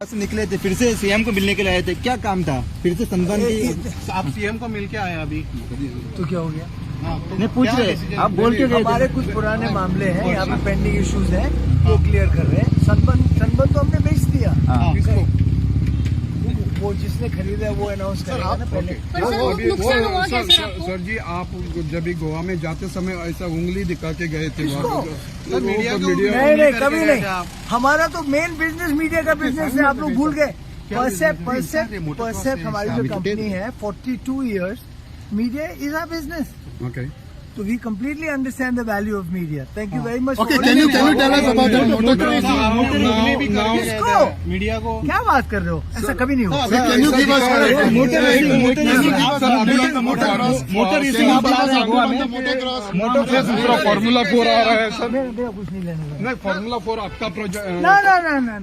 से निकले थे, फिर से सीएम को मिलने के लिए आए थे, क्या काम था? फिर से संबंध आप सीएम को मिल के आए अभी तो क्या हो गया? नहीं पूछ रहे, आप बोल के गए हमारे कुछ पुराने मामले हैं, यहाँ पे पेंडिंग इश्यूज हैं, वो क्लियर कर रहे हैं। सनबर्न तो हमने बेच दिया। वो जिसने खरीदा है वो अनाउंस करेगा ना पहले। सर जी, आप जब भी गोवा में जाते समय ऐसा उंगली दिखा के गए थे नहीं, कभी नहीं। हमारा तो मेन बिजनेस मीडिया का बिजनेस है, आप लोग भूल गए। परसेप्ट हमारी जो कंपनी है 42 years media is our business. Okay, So we completely understand the value of media. Thank you very much. Okay, can you tell us about the motor media को क्या बात कर रहे हो? ऐसा कभी नहीं हुआ। Can you give us motor दूसरा फार्मूला 4 आ रहा है सर। मेरा कुछ नहीं लेने का। नहीं, फार्मूला 4 आपका प्रोजेक्ट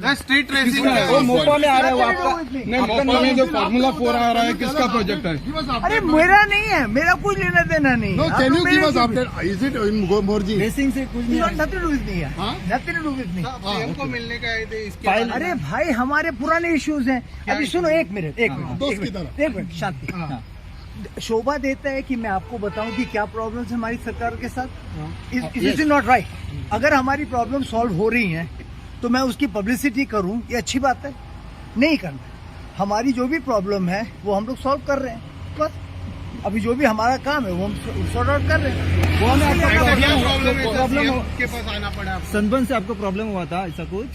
ना स्ट्रीट रेसिंग वो मोपा में आ रहा है, वो आपका नहीं, मोपा में जो फार्मूला 4 आ रहा है किसका प्रोजेक्ट है? अरे मेरा नहीं है, मेरा कुछ लेना देना नहीं। No, can you give us update? Is it in Morji? Racing से कुछ नहीं nothing to do with me, nothing to do with me. CM को मिलने के आए थे इसके फाइल- अरे भाई हमारे पुराने इश्यूज हैं। अभी सुनो, एक मिनट दोस्त की तरह। शांति। शोभा देता है कि मैं आपको बताऊं कि क्या प्रॉब्लम्स है हमारी सरकार के साथ। Is not right. अगर हमारी प्रॉब्लम सॉल्व हो रही हैं तो मैं उसकी पब्लिसिटी करूं, ये अच्छी बात है? नहीं करना। हमारी जो भी प्रॉब्लम है वो हम लोग सॉल्व कर रहे हैं, बस। अभी जो भी हमारा काम है वो हम सॉर्ट आउट कर रहे हैं। वो हमें प्रॉब्लम के पास आना पड़ा। सनबर्न से आपको प्रॉब्लम हुआ था ऐसा कुछ?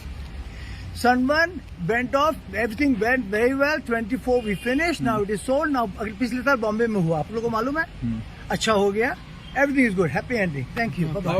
Sunburn went off, everything went very well. 24 we finished. Now it is sold. Now पिछले साल बॉम्बे में हुआ, आप लोगों को मालूम है? अच्छा हो गया. Everything is good. Happy ending. Thank you. Bye bye.